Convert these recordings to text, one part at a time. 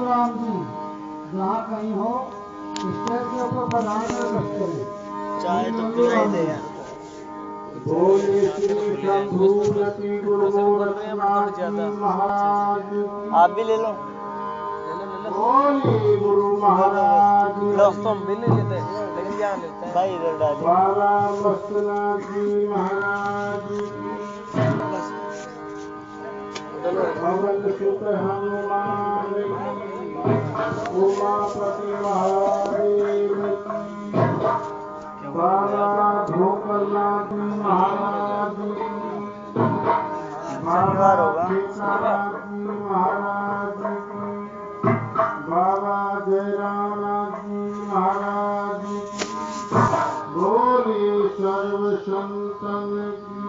राम जी जहाँ कहीं हो स्टेज के ऊपर प्रधान रखते हैं चाय तो पिलाई दे यार। बोले श्री शंभूपति गुरु गोरखनाथ जी महाराज आप भी ले लो। बोले गुरु महाराज लो तुम भी नहीं लेते लेकिन क्या लेते हैं भाई इधर डाल बाबा मस्तनाथ जी महाराज पवन सुत हनुमान उमापति महादेव बाबा भोकरनाथ महाराज शनिवार होगा महाराज बाबा जयरामनाथ जी महाराज बोले सर्व संतन की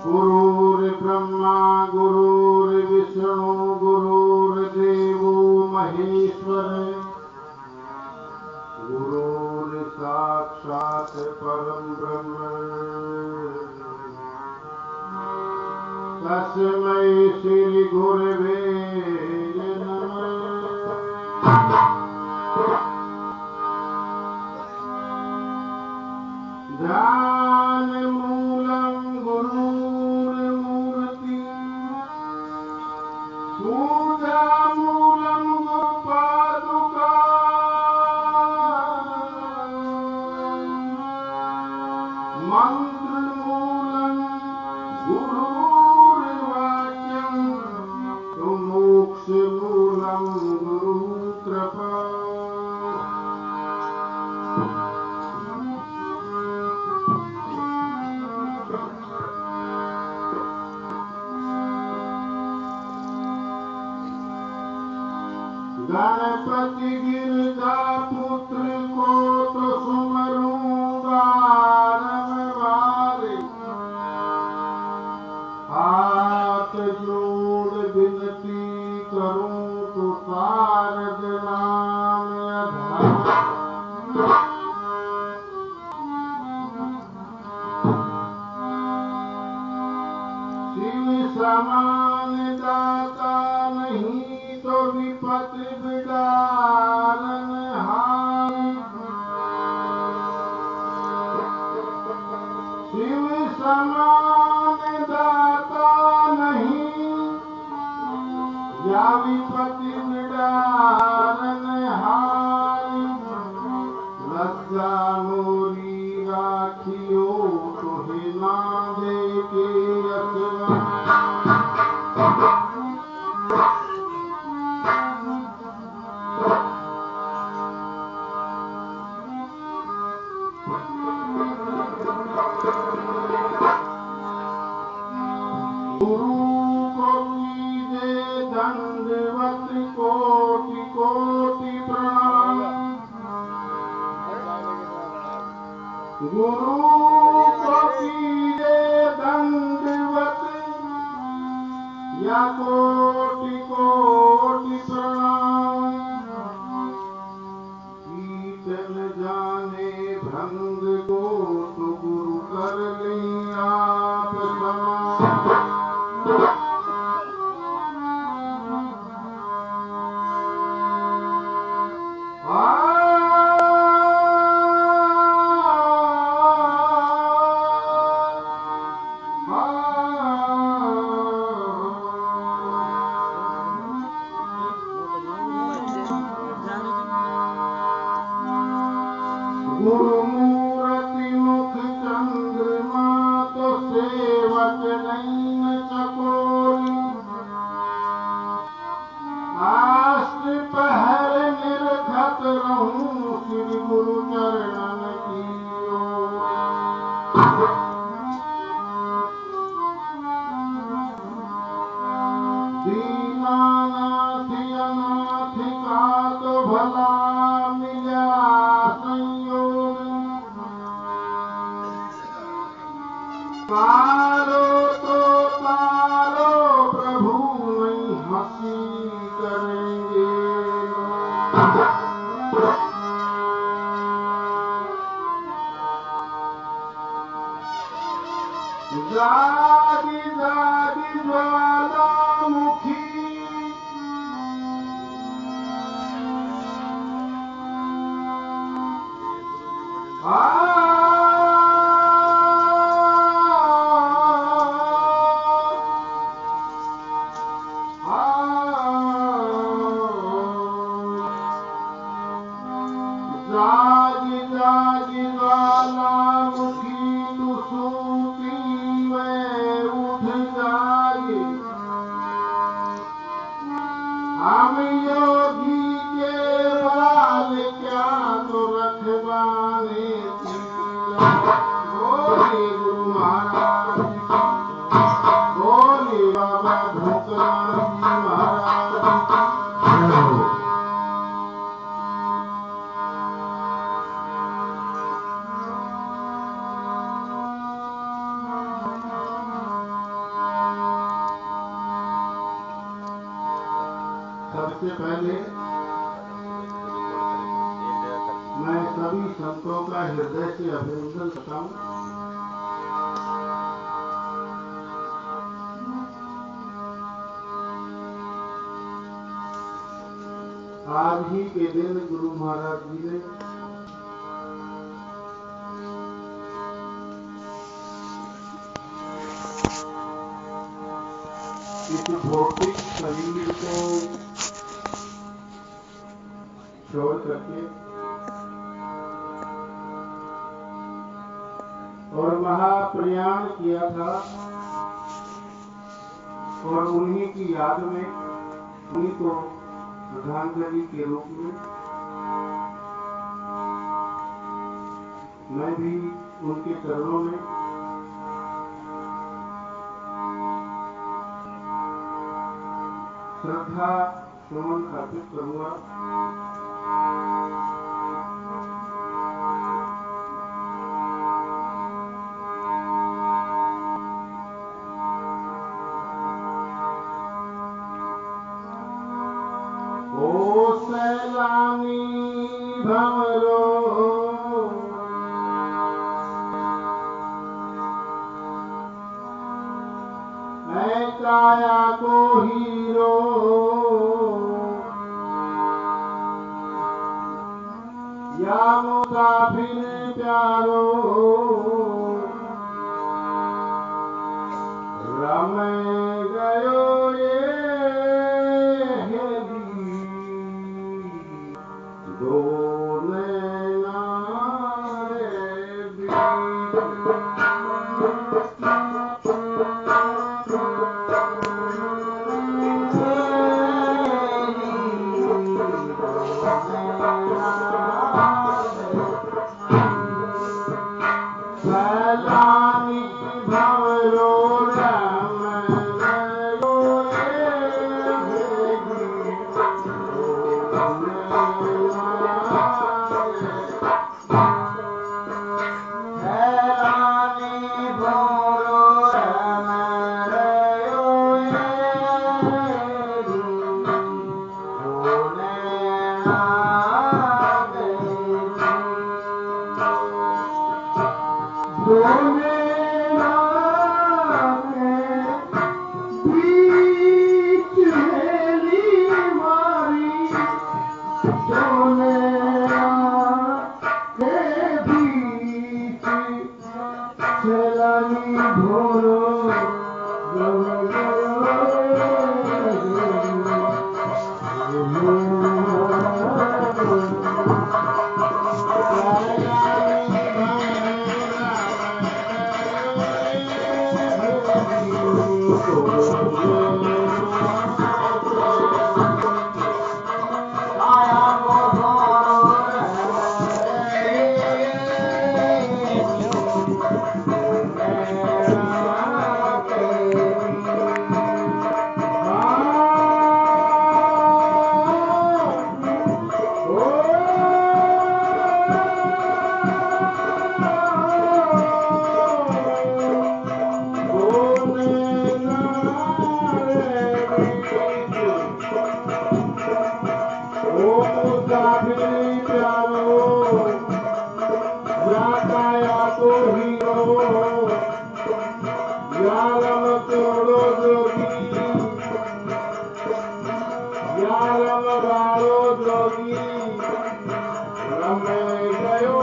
गुरुर्ब्रह्मा गुरुर्विष्णु गुरुर्देवो महेश्वर गुरुर्साक्षात् परं ब्रह्म तस्मै श्री गुरवे नमः। ध्यानमूलं गुरुर्मूर्ति पूजामूलं गुरुपादुका मन्त्रमूलं गुरुर्वाक्यं मोक्षमूलं गुरुकृपा। गणपति गिरजा पुत्र को तो सुमरूंगा रमवारे हाथ जोड़ विनती करूं तो तारक नाम आधार। शिव समान दाता नहीं तो विपत्ति बिदारन हार। शिव समान दाता नहीं या विपत्ति बिदारन हार। लज्जा मोरी राखियो तो हिला दे के रसवा। गुरु को कीजे दंडवत कोटि कोटि प्रणाम। गुरु को कीजे दंडवत या कोटि कोटि प्रणाम। कीर्तन जाने भंग को तो गुरु कर ले आप समान। गुरुमूर्ति मुख चंद्रमा तो सेवक नैन चकोरी। आष्ट पहर निरखत रहूं श्री गुरु चरणन की ओर। दीनानाथ अनाथ का तो भला मिला संयोग, तारो तो तारो प्रभु नहीं हंसी करेंगे जागी जागी ज्वालामुखी, जागी जागी ज्वालामुखी तू सूती में उठ जागे, हम योगी के बाल क्या तो रखवाने बोले गुरु महाराज की, बोले बाबा भूतनाथ जी महाराज की। सबसे पहले मैं सभी संतों का हृदय से अभिनंदन करता हूं। आज ही के दिन गुरु महाराज जी ने इस भौतिक शरीर को छोड़ करके और महाप्रयाण किया था, और उन्हीं की याद में उन्हीं को श्रद्धांजलि के रूप में मैं भी उनके चरणों में श्रद्धा सुमन अर्पित करूंगा। ओ सैलानी भंवरो, ऐ काया को हीरो, या मुसाफिर प्यारो, रम गयो ये दो नैना रे सैलानी भंवरो रम गयो छोड़ो जोगी यारम गाड़ो जोगी रमे गयो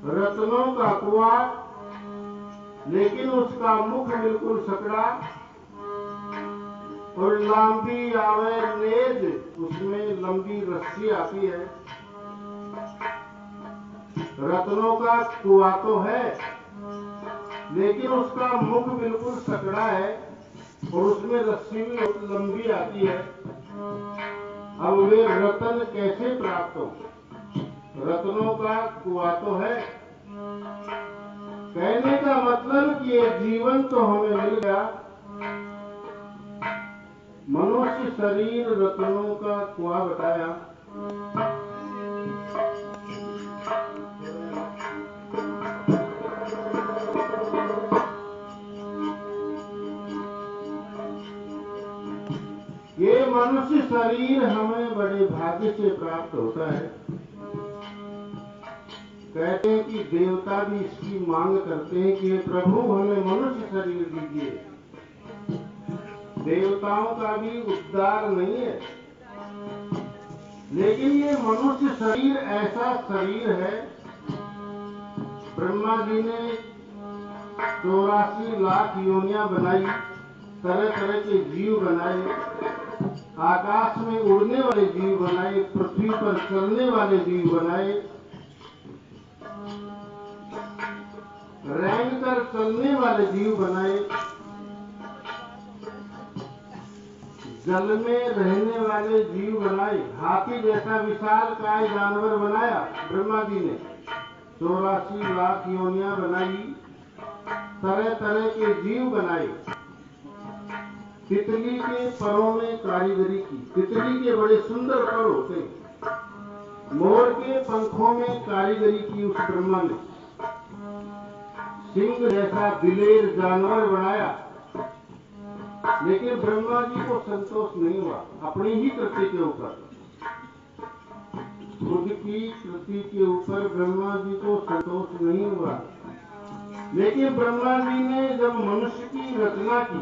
रत्नों का कुआं, लेकिन उसका मुख बिल्कुल सकड़ा और लंबी आवे नेज, उसमें लंबी रस्सी आती है। रत्नों का कुआं तो है, लेकिन उसका मुख बिल्कुल सकड़ा है और उसमें रस्सी भी लंबी आती है। अब वे रत्न कैसे प्राप्त हो? रत्नों का कुआं तो है, कहने का मतलब कि ये जीवन तो हमें मिल गया, मनुष्य शरीर रत्नों का कुआं बताया। ये मनुष्य शरीर हमें बड़े भाग्य से प्राप्त होता है। कहते हैं कि देवता भी इसकी मांग करते हैं कि हे प्रभु हमें मनुष्य शरीर दीजिए। देवताओं का भी उद्धार नहीं है, लेकिन ये मनुष्य शरीर ऐसा शरीर है। ब्रह्मा जी ने 84 लाख योनियां बनाई, तरह तरह के जीव बनाए, आकाश में उड़ने वाले जीव बनाए, पृथ्वी पर चलने वाले जीव बनाए, रेंग कर चलने वाले जीव बनाए, जल में रहने वाले जीव बनाए, हाथी जैसा विशालकाय जानवर बनाया ब्रह्मा जी ने, 84 लाख योनियां बनाई, तरह तरह के जीव बनाए। तितली के परों में कारीगरी की, तितली के बड़े सुंदर पर होते, मोर के पंखों में कारीगरी की उस ब्रह्मा ने। सिंह जैसा दिलेर जानवर बनाया, लेकिन ब्रह्मा जी को संतोष नहीं हुआ अपनी ही कृति के ऊपर। खुद की कृति के ऊपर ब्रह्मा जी को संतोष नहीं हुआ, लेकिन ब्रह्मा जी ने जब मनुष्य की रचना की,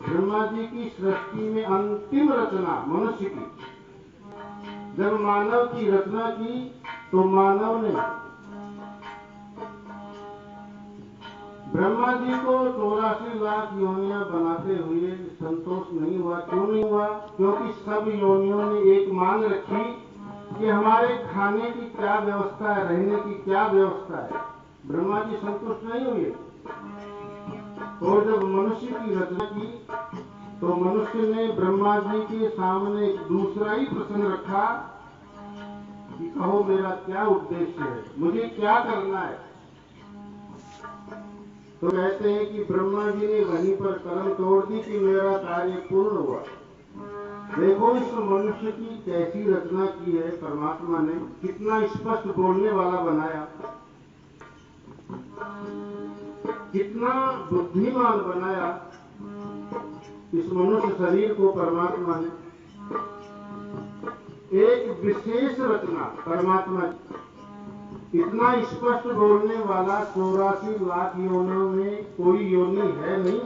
ब्रह्मा जी की सृष्टि में अंतिम रचना मनुष्य की, जब मानव की रचना की तो मानव ने ब्रह्मा जी को 84 लाख योनियां बनाते हुए संतोष नहीं हुआ। क्यों नहीं हुआ? क्योंकि सब योनियों ने एक मांग रखी कि हमारे खाने की क्या व्यवस्था है, रहने की क्या व्यवस्था है। ब्रह्मा जी संतुष्ट नहीं हुए, और जब मनुष्य की रचना की तो मनुष्य ने ब्रह्मा जी के सामने एक दूसरा ही प्रश्न रखा कि कहो मेरा क्या उद्देश्य है, मुझे क्या करना है। तो कहते हैं कि ब्रह्मा जी ने वहीं पर कलम तोड़ दी कि मेरा कार्य पूर्ण हुआ। देखो इस मनुष्य की कैसी रचना की है परमात्मा ने, कितना स्पष्ट बोलने वाला बनाया, कितना बुद्धिमान बनाया इस मनुष्य शरीर को परमात्मा ने। एक विशेष रचना परमात्मा की, इतना स्पष्ट बोलने वाला 84 लाख योनियों में कोई योनि है नहीं।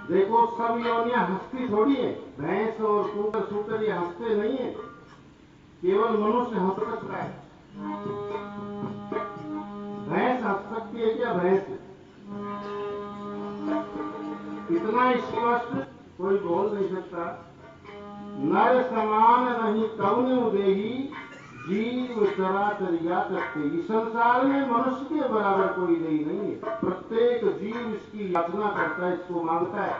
देखो सब योनियां हंसती थोड़ी है, भैंस और कुकर सूकर ये हंसते नहीं है, केवल मनुष्य हंस सकता है। भैंस हंस सकती है क्या? भैंस इतना स्पष्ट कोई बोल नहीं सकता। नर समान नहीं कौन उदेही, जीव चराचर याचते। इस संसार में मनुष्य के बराबर कोई देही नहीं है। प्रत्येक जीव इसकी याचना करता है, इसको मांगता है।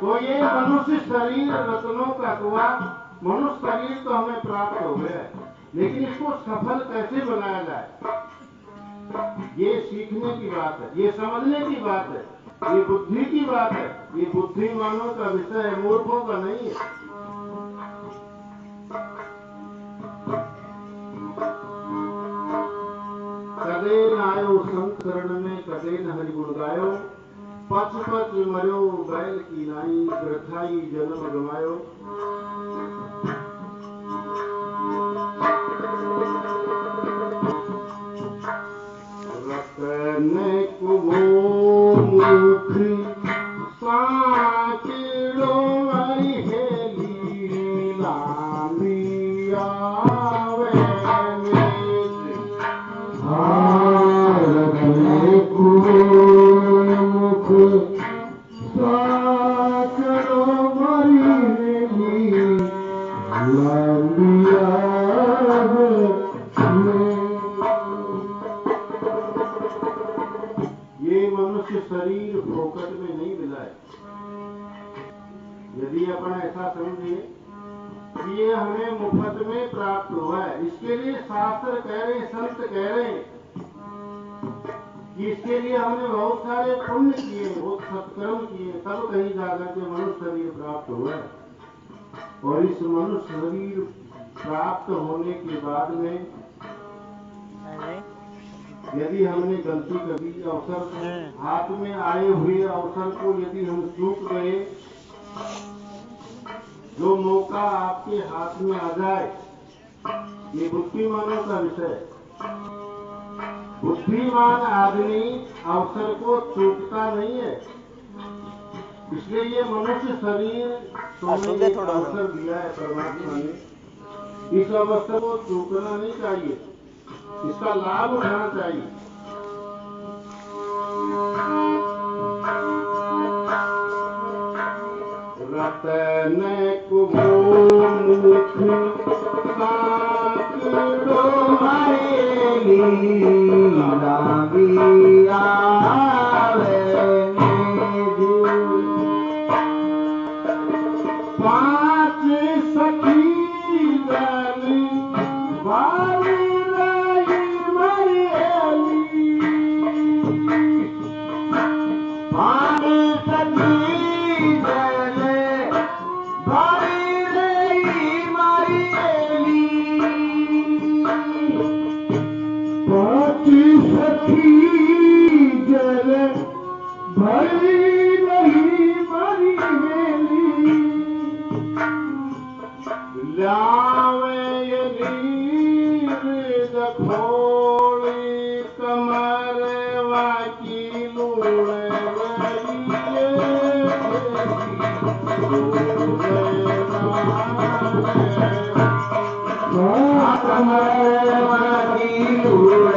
तो ये मनुष्य शरीर रत्नों का हुआ, मनुष्य शरीर तो हमें प्राप्त हो गया है, लेकिन इसको सफल कैसे बनाया जाए, ये सीखने की बात है, ये समझने की बात है, ये बुद्धि की बात है। ये बुद्धिमानों का विषय है, मूर्खों का नहीं है। कदे न आयो संत शरण में, कदे न हरि गुण गायो, पच पच मरो बैल की नाई, वृथाई जन्म गवायो। रतन कुबो मुख साकिड़ो मरी हेली, लामी आवे रतन कुबो मुख साकिड़ो मरी हेली, लामी आवे। ये मनुष्य शरीर फोकट में नहीं मिला है। यदि अपन ऐसा समझे कि ये हमें मुफ्त में प्राप्त हुआ है, इसके लिए शास्त्र कह रहे, संत कह रहे हैं कि इसके लिए हमने बहुत सारे पुण्य किए, बहुत सत्कर्म किए, तब कहीं जाकर के मनुष्य शरीर प्राप्त हुआ है। और इस मनुष्य शरीर प्राप्त होने के बाद में यदि हमने गलती कर दी, अवसर हाथ में आए हुए अवसर को यदि हम चूक गए, जो मौका आपके हाथ में आ जाए, ये बुद्धिमानों का विषय है। बुद्धिमान आदमी अवसर को चूकता नहीं है। इसलिए ये मनुष्य शरीर सोने एक अवसर दिया है परमात्मा ने। इस अवसर को चूकना नहीं चाहिए, इसका लाभ उठाना चाहिए। रतन कुमुख साक तुम्हारी लीला भी आवे, पांच सखी जन बारी रही मरियली, पांच सखी जन बारी रही मरियली, पांच सखी जन बारी रही मरियली, लावे नीर खोली कमर वाकी लूण कमर वाकी लूण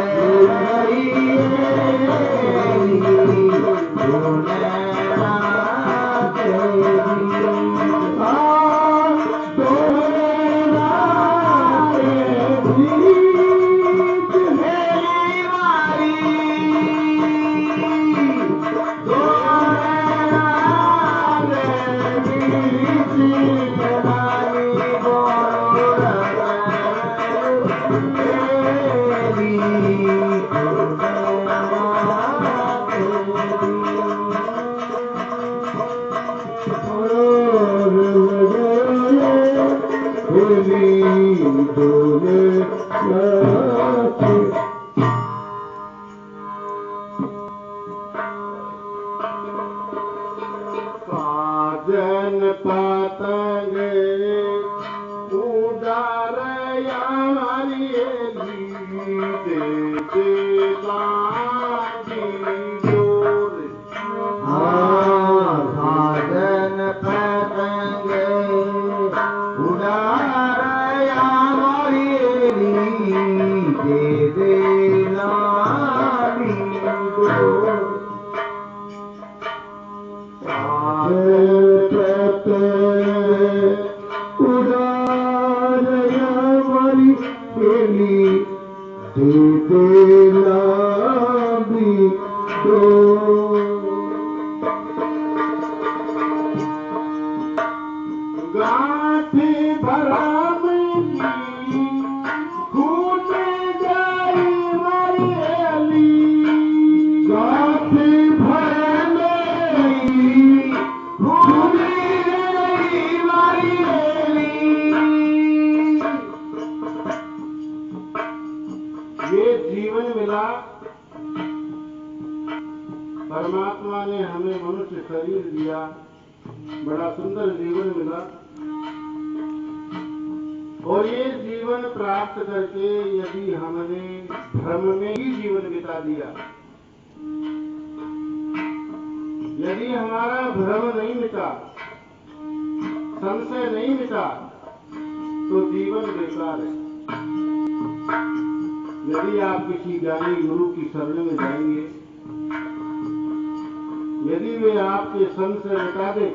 जन पतंग उडार यारी दे लागी डोर, जन पतंग उडार यारी दे लागी डोर, गाठी भराम की घूट जाई मरियली, गाठी भराम की घूट जाई मरियली। ये जीवन मिला, परमात्मा ने हमें मनुष्य शरीर दिया, बड़ा सुंदर जीवन मिला, और ये जीवन प्राप्त करके यदि हमने भ्रम में ही जीवन बिता दिया, यदि हमारा भ्रम नहीं मिटा, संशय नहीं मिटा, तो जीवन बेकार है। यदि आप किसी ज्ञानी गुरु की शरण में जाएंगे, यदि वे आपके संशय मिटा दें,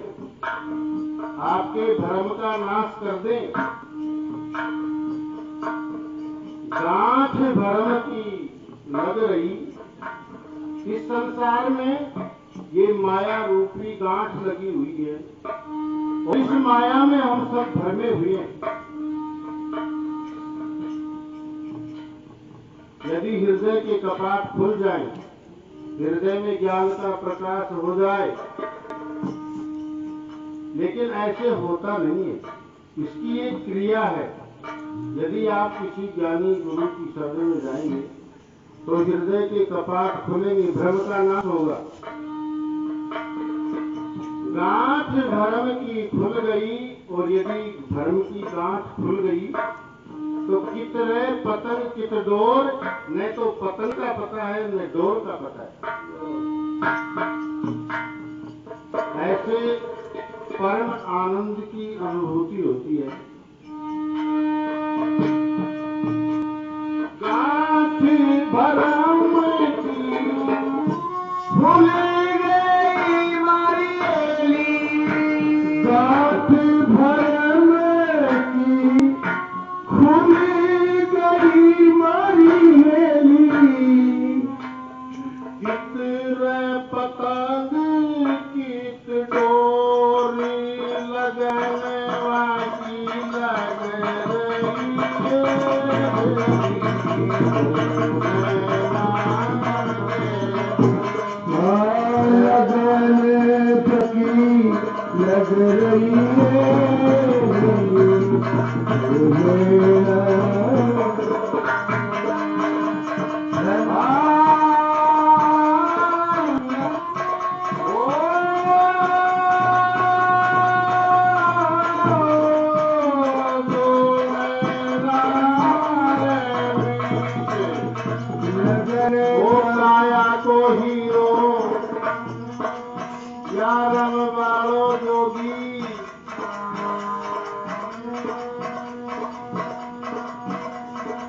आपके भ्रम का नाश कर दें, गांठ भ्रम की लग रही इस संसार में, ये माया रूपी गांठ लगी हुई है, और इस माया में हम सब भ्रमे हुए हैं। यदि हृदय के कपाट खुल जाएं, हृदय में ज्ञान का प्रकाश हो जाए, लेकिन ऐसे होता नहीं है। इसकी एक क्रिया है। यदि आप किसी ज्ञानी गुरु की शरण में जाएंगे, तो हृदय के कपाट खुलेंगे, भ्रम का नाश होगा। गांठ भ्रम की खुल गई, और यदि भ्रम की गांठ खुल गई तो कित रहे पतंग कित डोर, न तो पतंग का पता है न डोर का पता है। ऐसे परम आनंद की अनुभूति होती है। गांठ भरम की खुल गई मारी एली, गांठ भरम की खुल गई मारी एली, कित रे पतंग कित डोरी लगने वाली लग लग रही काया को हीरो या रंग वालो जोगी,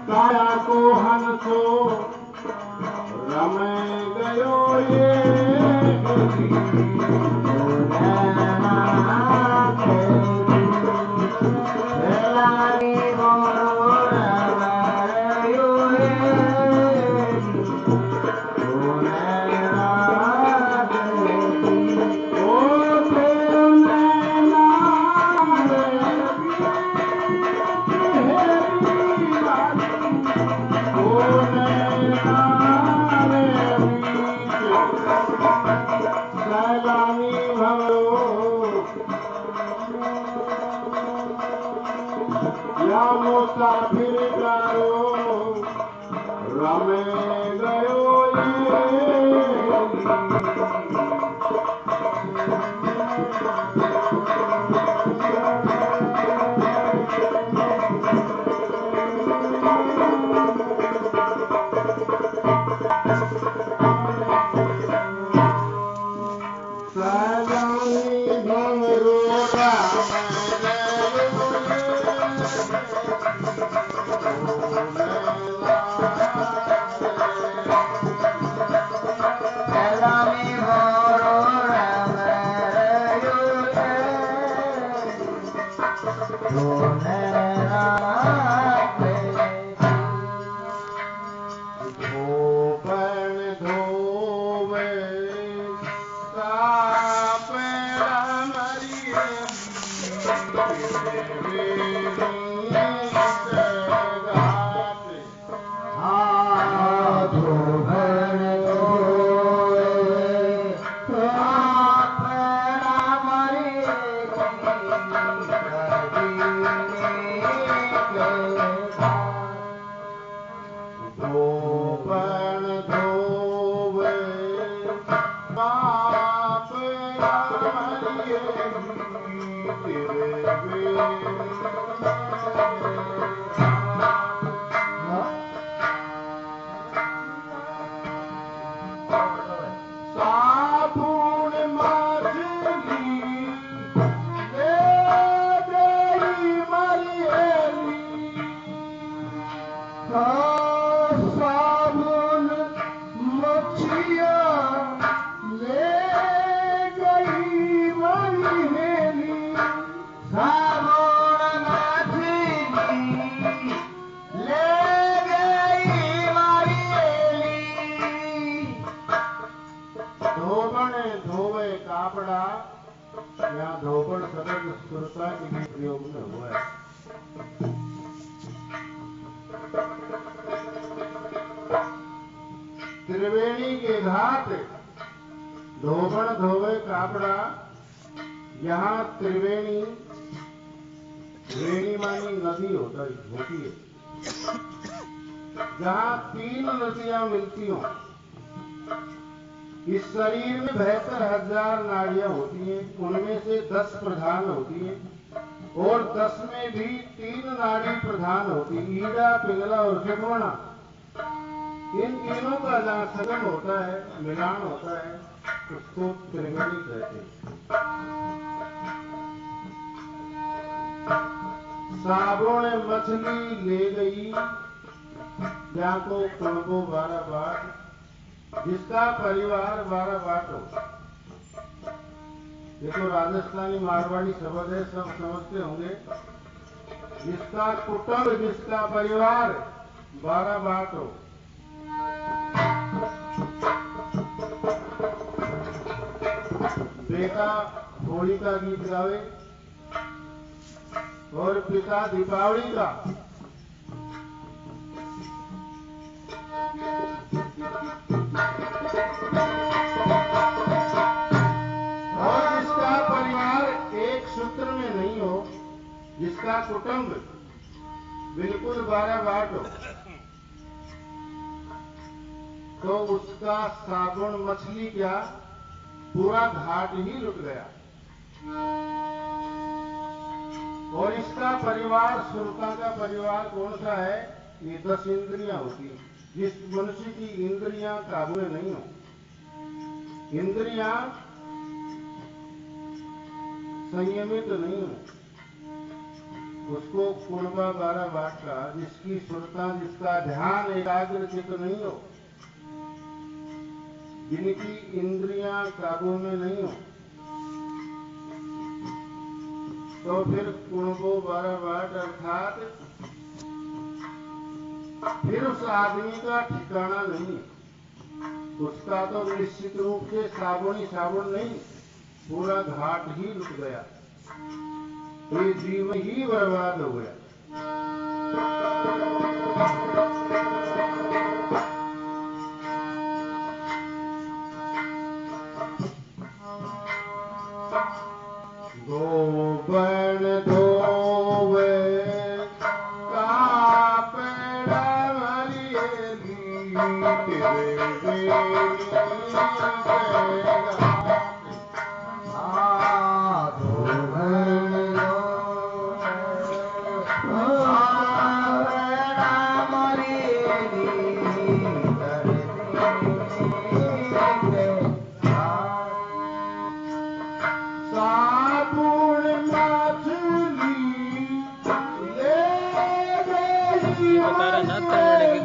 काया को हंसो रमे गयो ये या मुसाफिर गायो रमे गयो यहाँ धोबड़ शब्द सुरता के भी प्रयोग में हुआ है। त्रिवेणी के घाट धोबड़ धोवे कापड़ा, यहाँ त्रिवेणी वेणी मानी नदी होती है। जहाँ 3 नदियां मिलती हों। इस शरीर में 72,000 नाड़ियां होती हैं, उनमें से 10 प्रधान होती हैं और 10 में भी 3 नाड़ी प्रधान होती है, ईड़ा, पिंगला और जठवना। इन तीनों का जहाँ संगम होता है, मिलान होता है, उसको त्रिवेणी कहते हैं। साबुन मछली ले गई जाको कुणबो 12 बाट, जिसका परिवार 12 बाट हो। ये तो राजस्थानी मारवाड़ी शब्द है, सब समझते होंगे। जिसका कुटुंब, जिसका परिवार 12 बाट हो। बेटा होली का गीत गावे और पिता दीपावली का। और जिसका परिवार एक सूत्र में नहीं हो, जिसका कुटुंब बिल्कुल 12 बाट हो, तो उसका साबुन मछली क्या, पूरा घाट ही लुट गया। और इसका परिवार, सुरता का परिवार कौन सा है? ये 10 इंद्रियां होती हैं। जिस मनुष्य की इंद्रियां काबू में नहीं हो, इंद्रियां संयमित नहीं हो, उसको कुणबा 12 बाट का। जिसकी सुरता, जिसका ध्यान एकाग्रचित नहीं हो, जिनकी इंद्रियां काबू में नहीं हो, तो फिर कुणबो 12 बाट, अर्थात फिर उस आदमी का ठिकाना नहीं। उसका तो निश्चित रूप से साबुन ही साबुन नहीं, पूरा घाट ही लुट गया। ये जीवन ही बर्बाद हो गया। दो बन धोवे का पेड़ा मरिएली,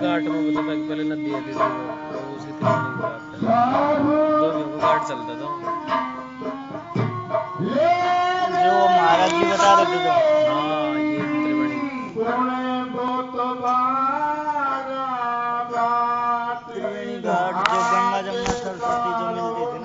घाट में बता था कि पहले नदी आती थी, वो उसी त्रिवेणी की बात है। दोनों को घाट चलता था जो महाराज जी बता रहे थे। तो हाँ, ये त्रिवेणी। त्रिवेणी घाट जो गंगा जमुना सरस्वती जो मिलती थी ना,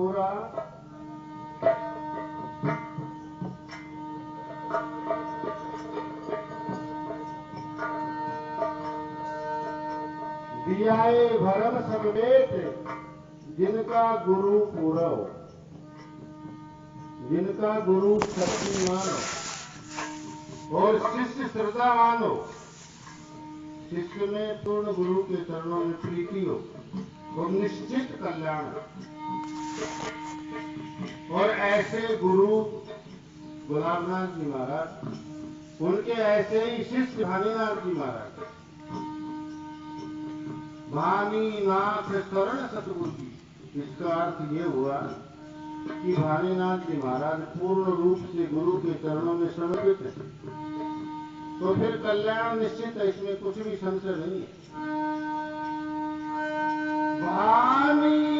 पूरा दियाए भरम सब बेट जिनका गुरु पूरव, जिनका गुरु शक्तिमान हो और शिष्य श्रद्धावान हो, शिष्य में पूर्ण गुरु के चरणों में प्रीति हो और निश्चित कल्याण। और ऐसे गुरु गुलाबनाथ जी महाराज, उनके ऐसे ही शिष्य भानीनाथ जी महाराज। भानीनाथ शरण सतगुरु जी, इसका अर्थ ये हुआ कि भानीनाथ जी महाराज पूर्ण रूप से गुरु के चरणों में समर्पित है, तो फिर कल्याण निश्चित है, इसमें कुछ भी संशय नहीं है। भानीनाथ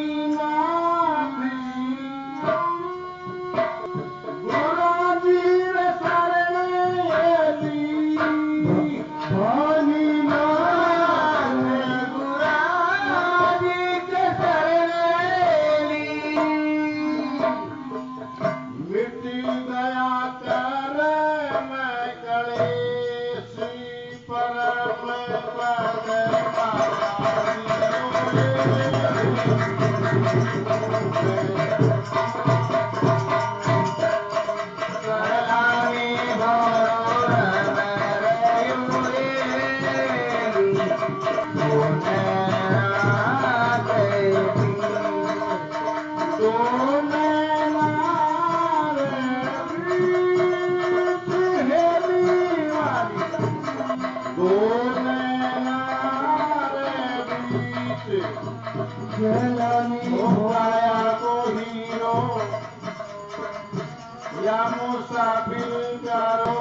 या मुसाफिर प्यारो,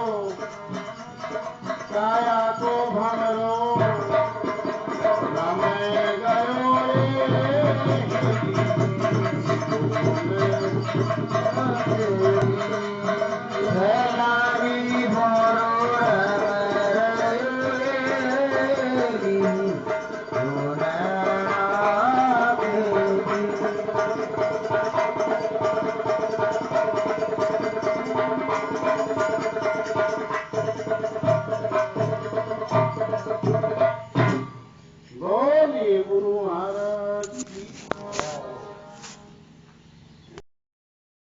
काया को भमरो, रमे गयो रे।